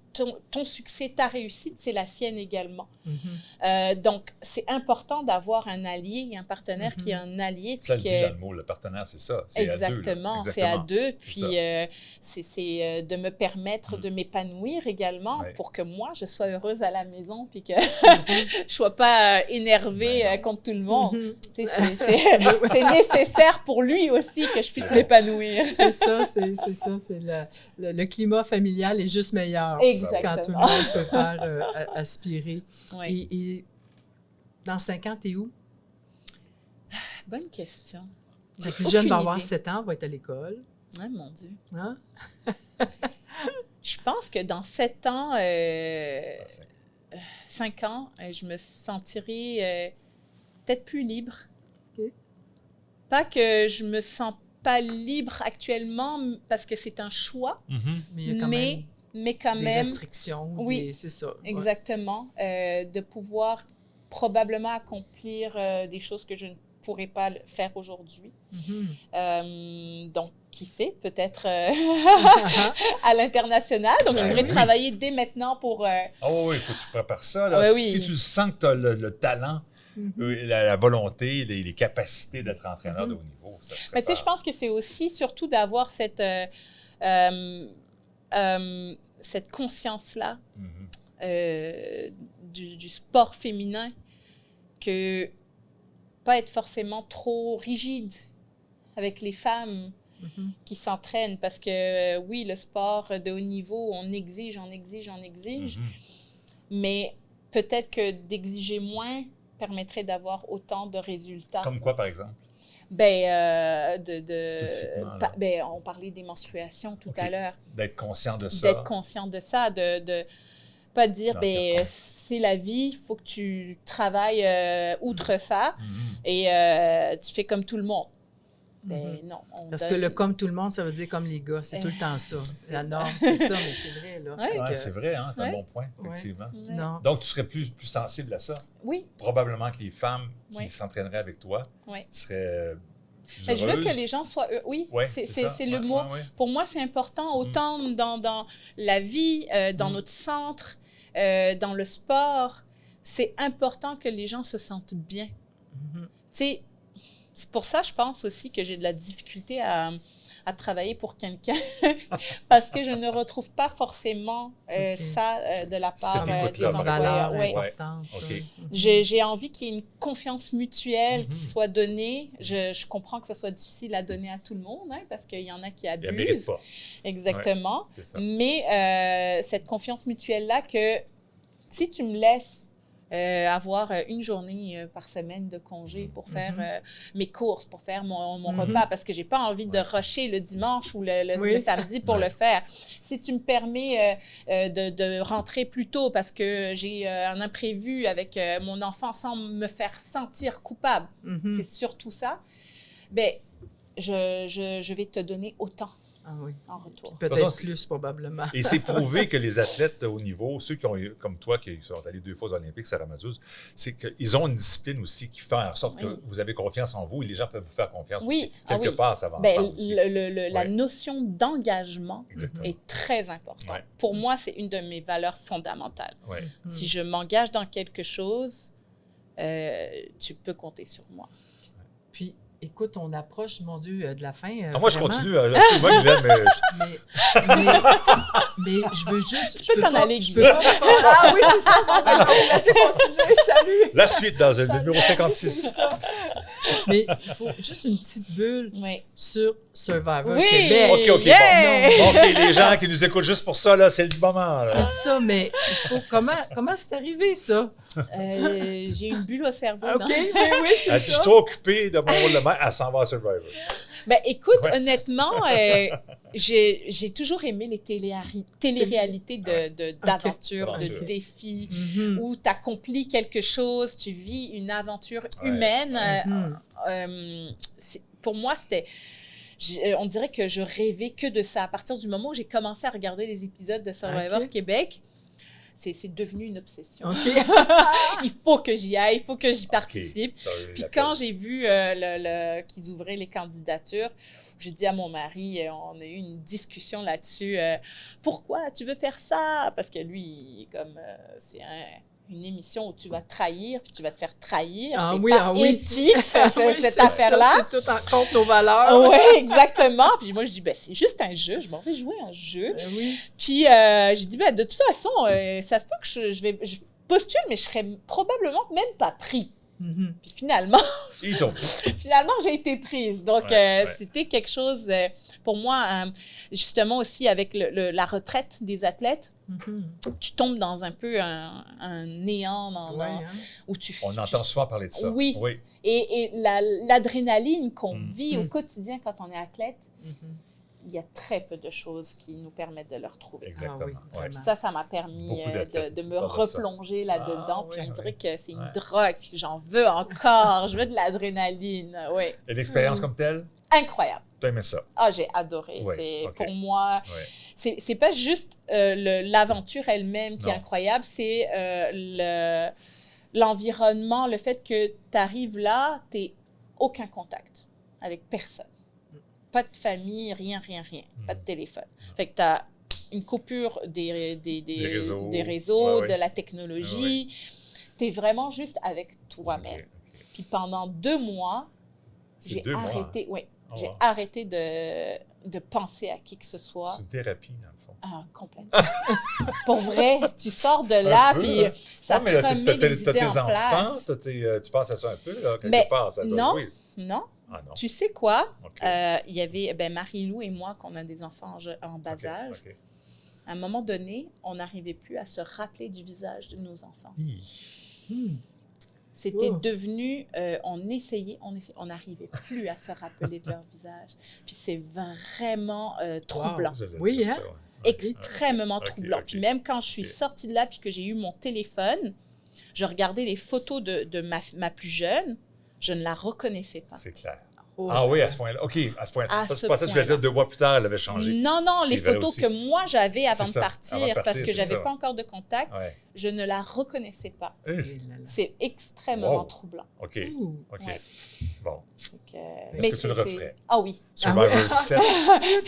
ton succès, ta réussite, c'est la sienne également.
Mhm.
Donc, c'est important d'avoir un allié, un partenaire qui est un allié.
Ça
puis
le dit
que-
dans le mot, le partenaire, c'est ça. C'est à deux, là.
Exactement, c'est à deux. Puis,
ça.
c'est de me permettre de m'épanouir également
Ouais.
pour que moi, je sois heureuse à la maison puis que je ne sois pas énervée
Ben non.
contre tout le monde.
Mhm.
Tu sais, c'est nécessaire pour lui aussi que je puisse m'épanouir.
C'est ça, c'est ça. C'est le climat familial est juste meilleur quand tout le
Exactement.
monde peut faire aspirer.
Oui.
Et dans 5 ans, t'es où?
Bonne question.
La plus jeune
Aucune
va avoir
idée.
7 ans, va être à l'école.
Ouais, mon Dieu.
Hein?
Je pense que dans 7 ans, 5 ans, je me sentirai peut-être plus libre.
OK.
Pas que je me sens pas libre actuellement parce que c'est un choix,
Mhm.
Mais il y a quand
mais quand
même des
même,
restrictions.
Oui,
c'est ça. Ouais.
exactement, de pouvoir probablement accomplir des choses que je ne pourrais pas faire aujourd'hui.
Mhm.
Donc, qui sait, peut-être à l'international. Donc, je
Ben
pourrais
oui.
travailler dès maintenant pour...
Oh oui, il faut que tu prépares ça. Là.
Ah, oui.
Si tu sens que tu as le talent,
Mhm.
la volonté, les capacités d'être entraîneur de haut niveau, ça se
Mais tu sais, je
prépare.
pense que c'est aussi surtout d'avoir cette conscience-là
Mhm.
du sport féminin, que pas être forcément trop rigide avec les femmes
Mhm.
qui s'entraînent, parce que oui, le sport de haut niveau, on exige,
Mhm.
mais peut-être que d'exiger moins permettrait d'avoir autant de résultats.
Comme quoi, par exemple? Spécifiquement, là.
On parlait des menstruations tout
OK.
à l'heure.
D'être conscient de ça.
D'être conscient de ça, de pas dire,
Non, bien sûr.
c'est la vie, il faut que tu travailles outre ça
Mhm.
et tu fais comme tout le monde.
Mhm.
Non.
Parce que le comme tout le monde, ça veut dire comme les gars. C'est tout le temps ça.
C'est
La
ça.
norme, c'est ça, mais c'est vrai. Là.
Ouais.
Fait
Ouais,
que-
c'est vrai, hein? C'est un
Ouais.
bon point,
Ouais.
effectivement.
Ouais.
Non.
Donc, tu serais plus sensible à ça.
Oui,
Probablement que les femmes qui
Oui.
s'entraîneraient avec toi
oui.
seraient plus
Mais je veux
heureuses.
que les gens soient... Oui,
Ouais,
c'est
ça.
le
Ouais,
mot.
ouais, ouais.
Pour moi, c'est important, autant dans la vie, dans notre centre, dans le sport. C'est important que les gens se sentent bien.
Mhm.
Tu sais, c'est pour ça, je pense aussi que j'ai de la difficulté à travailler pour quelqu'un parce que je ne retrouve pas forcément
Ok.
ça de la part
Cette écoute-là,
des
Une
par
valeur
employeurs. Ouais.
importante.
OK.
là. Mhm.
J'ai envie qu'il y ait une confiance mutuelle qui
Mhm.
soit donnée. Je comprends que ça soit difficile à donner à tout le monde, hein, parce qu'il y en a qui
Ils ne méritent
abusent.
pas.
Exactement.
C'est ça.
Mais cette confiance mutuelle-là que si tu me laisses avoir une journée par semaine de congé pour faire mes courses, pour faire mon repas, parce que j'ai pas envie de rusher le dimanche ou le samedi pour le faire. Si tu me permets de rentrer plus tôt parce que j'ai un imprévu avec mon enfant sans me faire sentir coupable, c'est surtout ça, ben, je vais te donner autant.
Ah oui.
En retour.
Peut-être plus, probablement.
Et c'est prouvé que les athlètes de haut niveau, ceux qui ont eu, comme toi, qui sont allés 2 fois aux Olympiques, Sarah Mazouz, c'est qu'ils ont une discipline aussi qui fait en sorte que vous avez confiance en vous et les gens peuvent vous faire confiance aussi. Quelque part, ça va ensemble aussi.
La notion d'engagement est très importante.
Ouais.
Pour moi, c'est une de mes valeurs fondamentales.
Ouais.
Si je m'engage dans quelque chose, tu peux compter sur moi.
Puis, écoute, on approche, mon Dieu, de la fin.
Moi, je continue. Excuse-moi, Guylaine,
mais je veux juste...
Tu peux t'en aller,
je peux pas... Ah oui, c'est ça. Bon, ben, je vais vous laisser continuer. Salut.
la suite dans le numéro 56.
C'est ça. Mais il faut juste une petite bulle
Oui.
sur Survivor
Oui.
Québec.
OK,
Yeah.
bon. OK, les gens qui nous écoutent juste pour ça, là, c'est le moment. Là.
C'est ça, mais il faut... Comment c'est arrivé, ça?
J'ai une bulle au cerveau.
OK,
non?
oui, c'est
Elle dit, je
ça.
suis trop occupée de mon rôle de mère, elle s'en va à Survivor.
Ben, écoute,
Ouais.
honnêtement, j'ai toujours aimé les téléréalités d'aventure,
Aventure.
de défis,
Mhm.
où tu accomplis quelque chose, tu vis une aventure
Ouais.
humaine.
Mhm.
Pour moi, c'était... On dirait que je rêvais que de ça. À partir du moment où j'ai commencé à regarder les épisodes de Survivor
Ok.
Québec, c'est devenu une obsession.
OK.
Il faut que j'y aille, il faut que j'y participe.
OK.
Puis quand j'ai vu qu'ils ouvraient les candidatures, j'ai dit à mon mari, on a eu une discussion là-dessus, pourquoi tu veux faire ça? Parce que lui, comme c'est une émission où tu vas trahir, puis tu vas te faire trahir.
Ah
C'est
oui,
pas
ah oui.
éthique,
Oui,
cette
c'est
affaire-là.
ça, c'est tout en compte nos valeurs.
Oui, exactement. Puis moi, je dis, ben, c'est juste un jeu, je m'en vais jouer un jeu.
Oui.
Puis j'ai dit, ben, de toute façon, ça se peut que je postule, mais je serais probablement même pas pris.
Mhm.
Puis finalement,
Ils t'ont
j'ai été prise. Donc,
Ouais.
c'était quelque chose, pour moi, justement aussi avec la retraite des athlètes,
Mhm.
tu tombes dans un peu un néant
Ouais, hein.
où tu...
On entend souvent parler de ça.
Oui. Et l'adrénaline qu'on vit au
Mm.
quotidien quand on est athlète,
Mhm.
il y a très peu de choses qui nous permettent de le retrouver.
Exactement.
Ah oui,
Ouais.
vraiment.
Ça m'a permis
Beaucoup d'athlètes
de me
parlent de ça.
replonger là-dedans.
Ah,
puis
oui,
on dirait
oui.
que c'est une
Ouais.
drogue, puis j'en veux encore. Je veux de l'adrénaline. Oui,
Et l'expérience comme telle,
incroyable.
tu aimais ça.
Ah, j'ai adoré.
Ouais,
C'est
ok.
pour moi,
Ouais.
c'est pas juste l'aventure elle-même qui est
Non.
incroyable, c'est l'environnement, le fait que tu arrives là, tu n'as aucun contact avec personne. Pas de famille, rien. Pas de téléphone. Fait que tu as une coupure des réseaux,
Ouais,
de la technologie. Tu es vraiment juste avec toi-même.
Ok, ok.
Puis pendant 2 mois,
C'est
j'ai
2 mois.
arrêté, oui,
Oh,
j'ai
wow.
arrêté de penser à qui que ce soit.
C'est une thérapie, dans le fond.
Ah, complètement. Pour vrai, tu sors de là,
Un peu,
puis
hein.
ça
Non,
te
mais là,
remet
t'as
des
tes
idées en
enfants,
place.
tu penses à ça un peu, là, quelque
Mais
part. Ça doit
non.
jouer.
Non,
Ah non.
tu sais quoi?
OK.
Il y avait Marie-Lou et moi, qu'on a des enfants en bas
OK,
âge.
OK.
À un moment donné, on n'arrivait plus à se rappeler du visage de nos enfants.
Hmm.
C'était
Oh.
devenu, on essayait, on n'arrivait plus à se rappeler de leur visage. Puis c'est vraiment troublant.
Vous avez
Oui,
dit
hein?
ça, ouais.
Extrêmement
Ok,
troublant.
ok.
Puis même quand je suis
Ok.
sortie de là, puis que j'ai eu mon téléphone, je regardais les photos de ma plus jeune, je ne la reconnaissais pas.
C'est clair.
Oh.
Ah oui, à ce point-là. OK, à ce point-là.
À
Parce
ce
que je pensais que tu allais dire
point-là.
2 mois plus tard, elle avait changé.
Non, les
C'est vrai
photos
aussi.
que moi j'avais avant de
C'est ça,
partir,
avant de partir,
parce que
c'est
j'avais
ça.
pas encore de contact,
Ouais.
je ne la reconnaissais pas.
Eh là là.
C'est extrêmement
Wow.
troublant.
OK,
Ouh.
OK.
Ouais.
Bon.
Donc,
Est-ce que tu le referais?
Ah oui.
Survivor 7.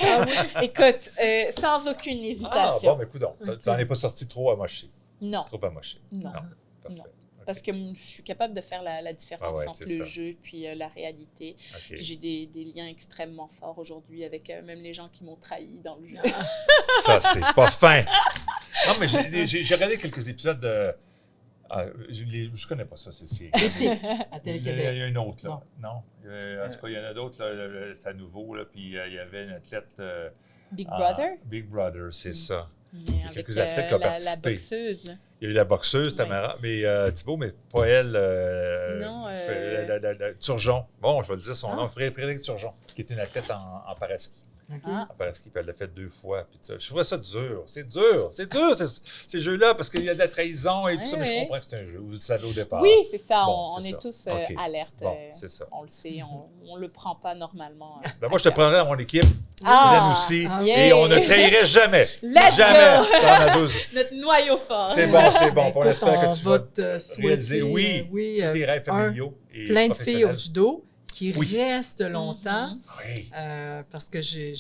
Ah oui. Écoute, sans aucune
Ah,
hésitation.
bon, mais écoute, tu n'en es pas sorti trop amoché.
Non,
Trop amoché.
non.
Parfait.
Non.
OK.
Parce que je suis capable de faire la différence
Ah ouais,
entre
c'est
le
ça.
jeu puis la réalité.
OK.
Puis j'ai des liens extrêmement forts aujourd'hui avec même les gens qui m'ont trahi dans le jeu.
Ça, c'est pas fin. Non, mais j'ai regardé quelques épisodes de. Je connais pas ça, c'est.
À
Il y a
Télé-Québec.
une autre, là.
Bon.
Non. En tout cas, il y en a d'autres, là. C'est à nouveau, là. Puis il y avait une athlète.
Big Brother,
Big Brother, c'est ça.
mais avec
quelques athlètes qui ont
la
participé.
boxeuse. Là.
Il y a eu la boxeuse, Tamara, mais Thibault, mais pas elle.
Non,
Turgeon. Bon, je vais le dire son
Ah.
nom. Frédéric Turgeon, qui est une athlète en paraski.
OK.
Ah.
En paraski, puis elle l'a fait 2 fois. Puis ça. Je trouvais ça dur. C'est dur, ces jeux-là, parce qu'il y a de la trahison et tout
Oui,
ça. Mais je
oui.
comprends que c'est un jeu. Vous le savez au départ.
Oui, c'est ça.
Bon,
on
c'est
est
ça.
tous
OK.
alertes.
Bon, c'est ça.
On le sait, on le prend pas normalement.
Ben, moi, je te prendrais dans mon équipe.
Ah,
Hélène aussi.
ah,
yeah.
Et on ne trahirait jamais.
Let's
jamais.
go.
Ça, Nazouz.
Notre noyau fort.
C'est bon, c'est bon.
Ben,
On
écoute,
espère
on
que tu
va
vas
te souhaiter,
réaliser, oui, tous tes rêves familiaux et
plein de filles au
professionnels.
judo qui
Oui.
restent longtemps.
Mhm.
Oui.
Parce que j'ai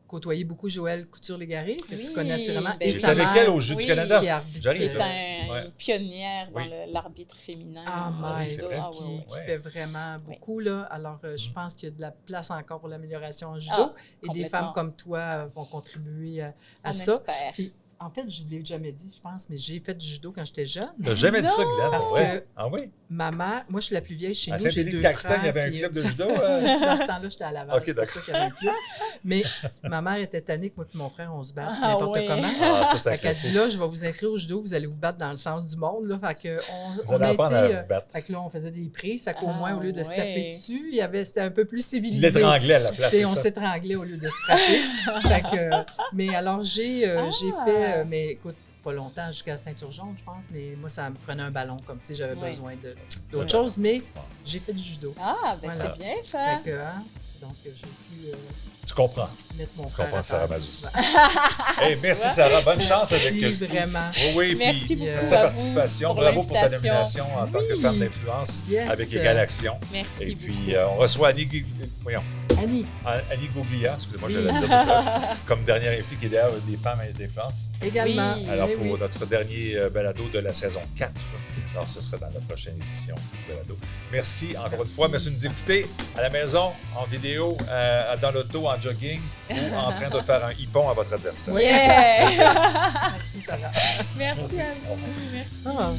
côtoyé beaucoup Joëlle Couture-Légaré, que
Oui,
tu connais assurément.
ben
et
oui.
sa
J'étais avec
mère,
elle au Jeu du
oui,
Canada.
qui arbitre,
J'arrive,
Qui est
Ouais.
une pionnière dans
Oui.
l'arbitre féminin.
Ah,
au
my,
c'est
judo.
vrai.
Ah,
qui,
ouais, ouais.
qui
ouais.
fait vraiment beaucoup. Là. Alors, je
Mm.
pense qu'il y a de la place encore pour l'amélioration en judo.
Ah,
et des
complètement.
femmes comme toi vont contribuer à
On
ça.
espère.
Puis, en fait, je ne l'ai jamais dit, je pense, mais j'ai fait du judo quand j'étais jeune.
T'as jamais dit ça, Glenn?
Parce
ouais.
que-
Ah oui?
Ma mère, moi, je suis la plus vieille chez
À
nous. J'ai
Saint-Élie
deux
de Caxton,
frères.
il y avait un
puis,
club de
ça-
judo?
Dans ce temps-là, j'étais à Laval.
Ok,
c'est pour ça qu'il y avait un club. Mais ma mère était tannée que moi et mon frère, on se batte
Ah,
n'importe
oui.
comment.
Ah, ça, c'est un
Fait qu'elle dit
classique.
là, je vais vous inscrire au judo, vous allez vous battre dans le sens du monde. Là. Fait que
Vous
on
allez
a été.
apprendre à vous battre.
Fait que là, on faisait des prises. Fait qu'au
Ah,
moins, au lieu de se taper
ouais.
dessus, c'était un peu plus
Il
civilisé.
l'étranglait à la place.
T'sais,
c'est
on
ça.
s'étranglait au lieu de se frapper. Fait que, mais alors, j'ai fait, mais écoute, pas longtemps, jusqu'à Saint-Urgeon, je pense, mais moi, ça me prenait un ballon, comme, tu sais, j'avais
Ouais.
besoin d'autres
Ouais.
choses, mais j'ai fait du judo.
Ah, ben
Voilà.
c'est bien ça.
Fait que, donc, j'ai pu
Tu comprends.
mettre mon
Tu
frère
comprends,
à
Sarah
terre
Mazou.
doucement.
Hey, merci, Sarah. Bonne chance avec
Merci, vraiment.
Oui, oui,
Merci
puis
beaucoup
pour
ta
à
participation.
vous pour
Bravo pour ta
l'invitation.
nomination en tant que
Oui.
femme d'influence
Yes.
avec Égal Action.
Merci
Et
beaucoup.
puis, on reçoit
Annie,
Annie Gouglia, excusez-moi, je
Oui.
vais le dire tout à l'heure, comme dernière invitée qui est d'ailleurs des femmes d'influence.
également.
Oui.
Alors,
Oui,
pour
oui.
notre dernier balado de la saison 4. Alors, ce sera dans la prochaine édition du balado. Merci encore une
Merci.
fois. Merci de nous écouter à la maison, en vidéo, dans l'auto, en jogging ou en train de faire un hippon à votre adversaire.
Yeah!
Merci, Sarah.
Merci à vous. Merci.
Ah.